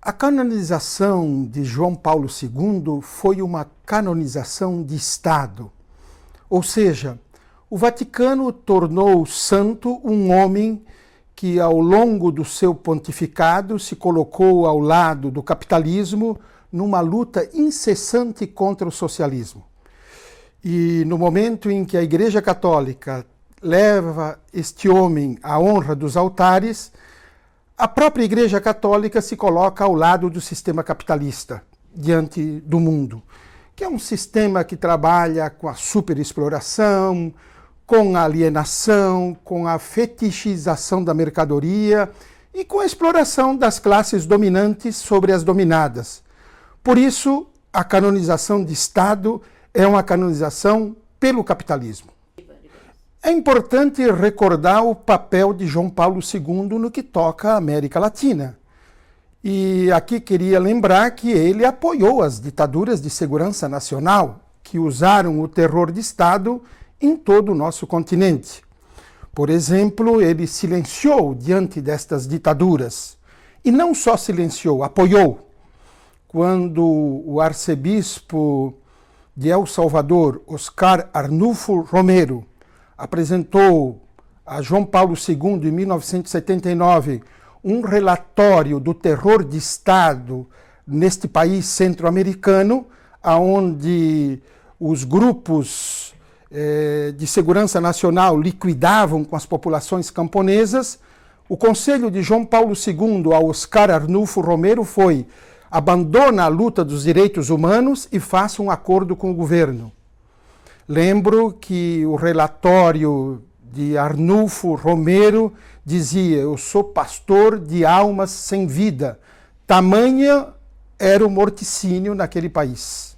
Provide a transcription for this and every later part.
A canonização de João Paulo II foi uma canonização de Estado, ou seja, o Vaticano tornou santo um homem que, ao longo do seu pontificado, se colocou ao lado do capitalismo numa luta incessante contra o socialismo. E no momento em que a Igreja Católica leva este homem à honra dos altares, a própria Igreja Católica se coloca ao lado do sistema capitalista diante do mundo, que é um sistema que trabalha com a superexploração, com a alienação, com a fetichização da mercadoria e com a exploração das classes dominantes sobre as dominadas. Por isso, a canonização de Estado é uma canonização pelo capitalismo. É importante recordar o papel de João Paulo II no que toca à América Latina. E aqui queria lembrar que ele apoiou as ditaduras de segurança nacional que usaram o terror de Estado em todo o nosso continente. Por exemplo, ele silenciou diante destas ditaduras. E não só silenciou, apoiou. Quando o arcebispo de El Salvador, Oscar Arnulfo Romero, apresentou a João Paulo II, em 1979, um relatório do terror de Estado neste país centro-americano, onde os grupos de segurança nacional liquidavam com as populações camponesas. O conselho de João Paulo II a Oscar Arnulfo Romero foi: abandona a luta dos direitos humanos e faça um acordo com o governo. Lembro que o relatório de Arnulfo Romero dizia: eu sou pastor de almas sem vida. Tamanha era o morticínio naquele país.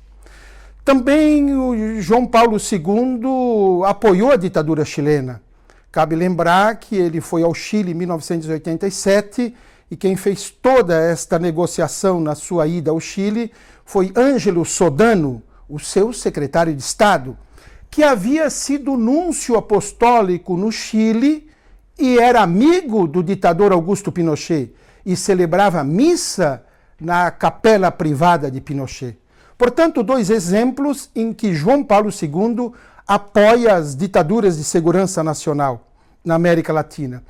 Também o João Paulo II apoiou a ditadura chilena. Cabe lembrar que ele foi ao Chile em 1987 e quem fez toda esta negociação na sua ida ao Chile foi Ângelo Sodano, o seu secretário de Estado, que havia sido núncio apostólico no Chile e era amigo do ditador Augusto Pinochet e celebrava missa na capela privada de Pinochet. Portanto, dois exemplos em que João Paulo II apoia as ditaduras de segurança nacional na América Latina.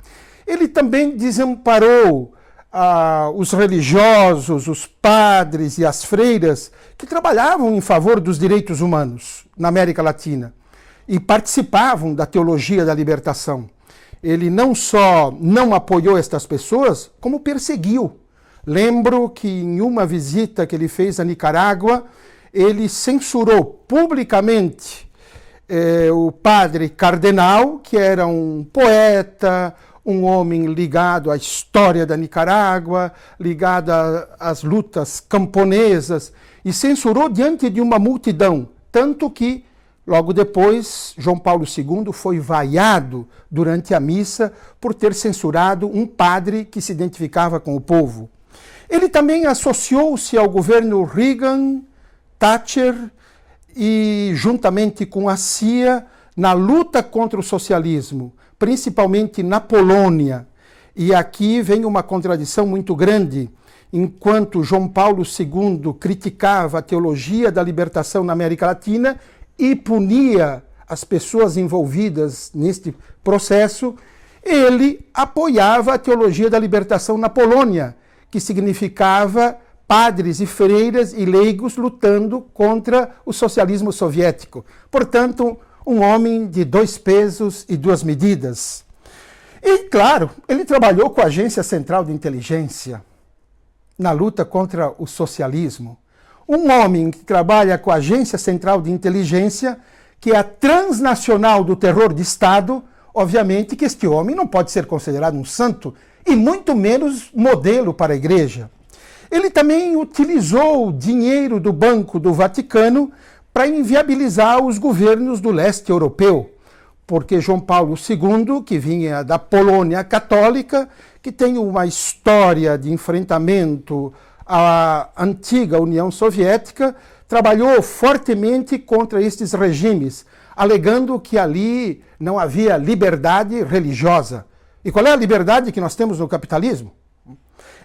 Ele também desamparou os religiosos, os padres e as freiras que trabalhavam em favor dos direitos humanos na América Latina e participavam da teologia da libertação. Ele não só não apoiou estas pessoas, como perseguiu. Lembro que em uma visita que ele fez a Nicarágua, ele censurou publicamente o padre Cardenal, que era um poeta, um homem ligado à história da Nicarágua, ligado às lutas camponesas, e censurou diante de uma multidão, tanto que, logo depois, João Paulo II foi vaiado durante a missa por ter censurado um padre que se identificava com o povo. Ele também associou-se ao governo Reagan, Thatcher e, juntamente com a CIA, na luta contra o socialismo, principalmente na Polônia. E aqui vem uma contradição muito grande. Enquanto João Paulo II criticava a teologia da libertação na América Latina e punia as pessoas envolvidas neste processo, ele apoiava a teologia da libertação na Polônia, que significava padres e freiras e leigos lutando contra o socialismo soviético. Portanto, um homem de dois pesos e duas medidas. E, claro, ele trabalhou com a Agência Central de Inteligência na luta contra o socialismo. Um homem que trabalha com a Agência Central de Inteligência, que é a transnacional do terror de Estado, obviamente que este homem não pode ser considerado um santo e muito menos modelo para a Igreja. Ele também utilizou o dinheiro do Banco do Vaticano para inviabilizar os governos do leste europeu, porque João Paulo II, que vinha da Polônia católica, que tem uma história de enfrentamento à antiga União Soviética, trabalhou fortemente contra estes regimes, alegando que ali não havia liberdade religiosa. E qual é a liberdade que nós temos no capitalismo?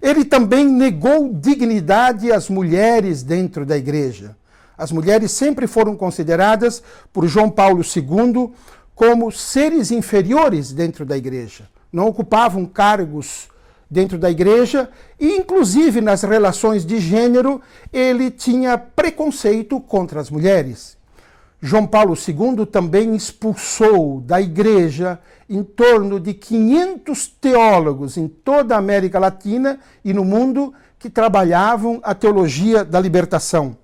Ele também negou dignidade às mulheres dentro da igreja. As mulheres sempre foram consideradas por João Paulo II como seres inferiores dentro da igreja. Não ocupavam cargos dentro da igreja e, inclusive, nas relações de gênero, ele tinha preconceito contra as mulheres. João Paulo II também expulsou da igreja em torno de 500 teólogos em toda a América Latina e no mundo que trabalhavam a teologia da libertação.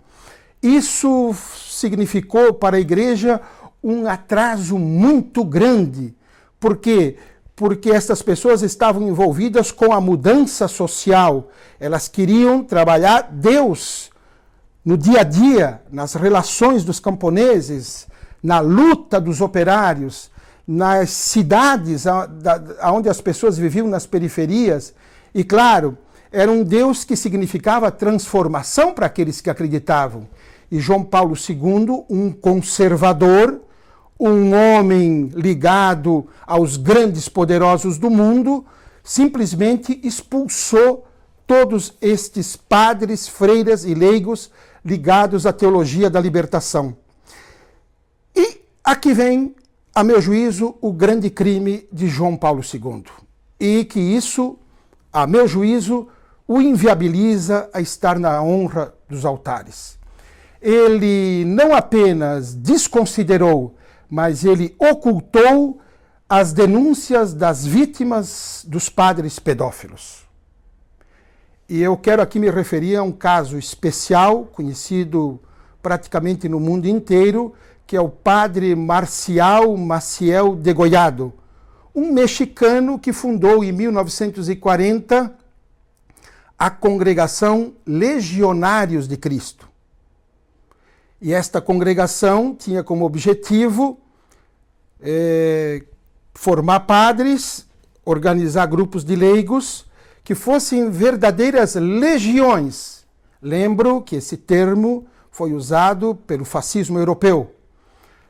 Isso significou para a igreja um atraso muito grande. Por quê? Porque essas pessoas estavam envolvidas com a mudança social. Elas queriam trabalhar Deus no dia a dia, nas relações dos camponeses, na luta dos operários, nas cidades onde as pessoas viviam nas periferias. E, claro, era um Deus que significava transformação para aqueles que acreditavam. E João Paulo II, um conservador, um homem ligado aos grandes poderosos do mundo, simplesmente expulsou todos estes padres, freiras e leigos ligados à teologia da libertação. E aqui vem, a meu juízo, o grande crime de João Paulo II. E que isso, a meu juízo, o inviabiliza a estar na honra dos altares. Ele não apenas desconsiderou, mas ele ocultou as denúncias das vítimas dos padres pedófilos. E eu quero aqui me referir a um caso especial, conhecido praticamente no mundo inteiro, que é o padre Marcial Maciel Degollado, um mexicano que fundou em 1940 a Congregação Legionários de Cristo. E esta congregação tinha como objetivo formar padres, organizar grupos de leigos que fossem verdadeiras legiões. Lembro que esse termo foi usado pelo fascismo europeu.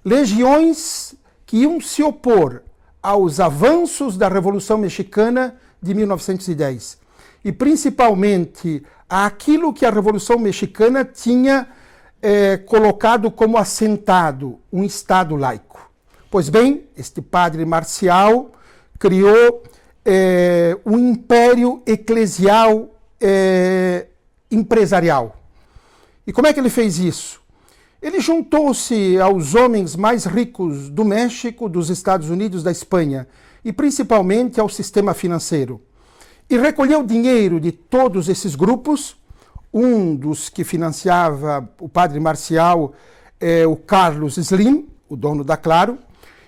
Legiões que iam se opor aos avanços da Revolução Mexicana de 1910. E principalmente àquilo que a Revolução Mexicana tinha colocado como assentado, um Estado laico. Pois bem, este padre Marcial criou um império eclesial empresarial. E como é que ele fez isso? Ele juntou-se aos homens mais ricos do México, dos Estados Unidos, da Espanha, e principalmente ao sistema financeiro. E recolheu dinheiro de todos esses grupos. Um dos que financiava o padre Marcial é o Carlos Slim, o dono da Claro.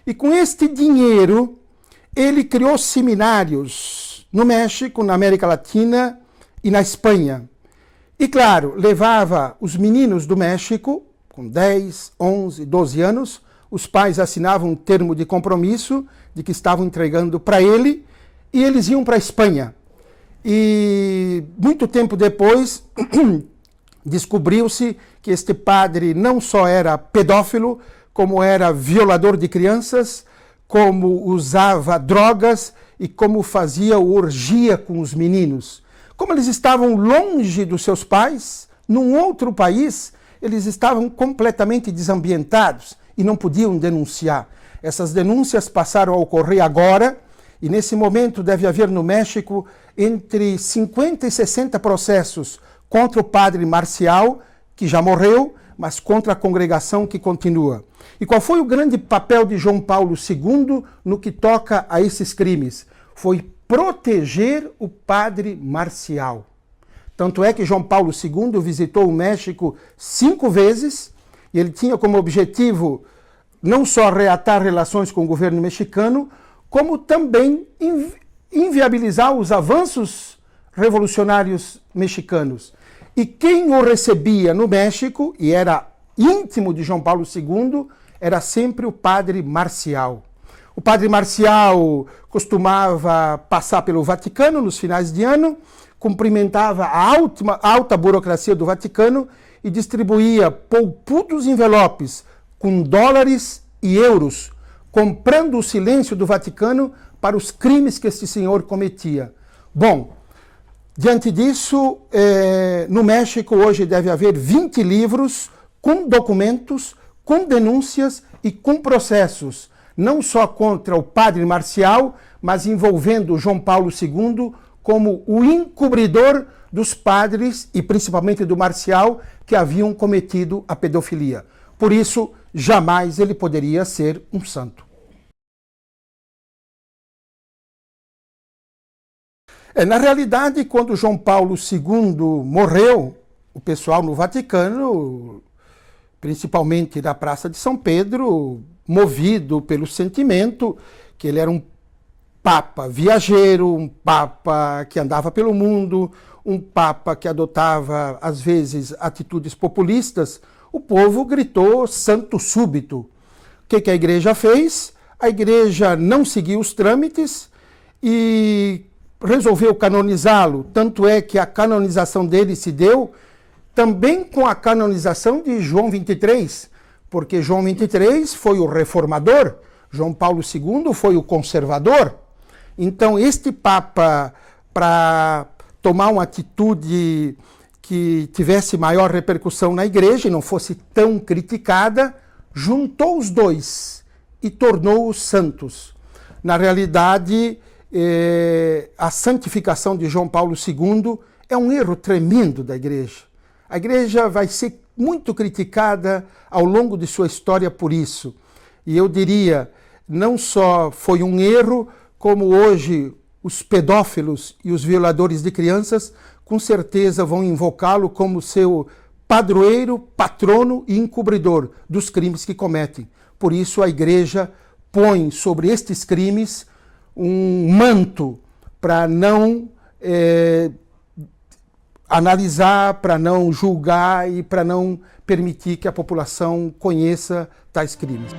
E com este dinheiro, ele criou seminários no México, na América Latina e na Espanha. E, claro, levava os meninos do México, com 10, 11, 12 anos, os pais assinavam um termo de compromisso de que estavam entregando para ele, e eles iam para a Espanha. E muito tempo depois, descobriu-se que este padre não só era pedófilo, como era violador de crianças, como usava drogas e como fazia orgia com os meninos. Como eles estavam longe dos seus pais, num outro país, eles estavam completamente desambientados e não podiam denunciar. Essas denúncias passaram a ocorrer agora, e nesse momento deve haver no México entre 50 e 60 processos contra o padre Marcial, que já morreu, mas contra a congregação que continua. E qual foi o grande papel de João Paulo II no que toca a esses crimes? Foi proteger o padre Marcial. Tanto é que João Paulo II visitou o México 5 vezes, e ele tinha como objetivo não só reatar relações com o governo mexicano, como também inviabilizar os avanços revolucionários mexicanos. E quem o recebia no México, e era íntimo de João Paulo II, era sempre o padre Marcial. O padre Marcial costumava passar pelo Vaticano nos finais de ano, cumprimentava a alta burocracia do Vaticano e distribuía poupudos envelopes com dólares e euros, comprando o silêncio do Vaticano para os crimes que este senhor cometia. Bom, Diante disso, no México hoje deve haver 20 livros com documentos, com denúncias e com processos, não só contra o padre Marcial, mas envolvendo João Paulo II como o encobridor dos padres e principalmente do Marcial que haviam cometido a pedofilia. Por isso, jamais ele poderia ser um santo. Na realidade, quando João Paulo II morreu, o pessoal no Vaticano, principalmente da Praça de São Pedro, movido pelo sentimento que ele era um papa viajeiro, um papa que andava pelo mundo, um papa que adotava, às vezes, atitudes populistas, o povo gritou santo súbito. O que a igreja fez? A igreja não seguiu os trâmites e resolveu canonizá-lo, tanto é que a canonização dele se deu também com a canonização de João XXIII, porque João XXIII foi o reformador, João Paulo II foi o conservador. Então este Papa, para tomar uma atitude que tivesse maior repercussão na igreja e não fosse tão criticada, juntou os dois e tornou-os santos. Na realidade, a santificação de João Paulo II é um erro tremendo da igreja. A igreja vai ser muito criticada ao longo de sua história por isso. E eu diria, não só foi um erro, como hoje os pedófilos e os violadores de crianças com certeza vão invocá-lo como seu padroeiro, patrono e encobridor dos crimes que cometem. Por isso a igreja põe sobre estes crimes um manto para não analisar, para não julgar e para não permitir que a população conheça tais crimes.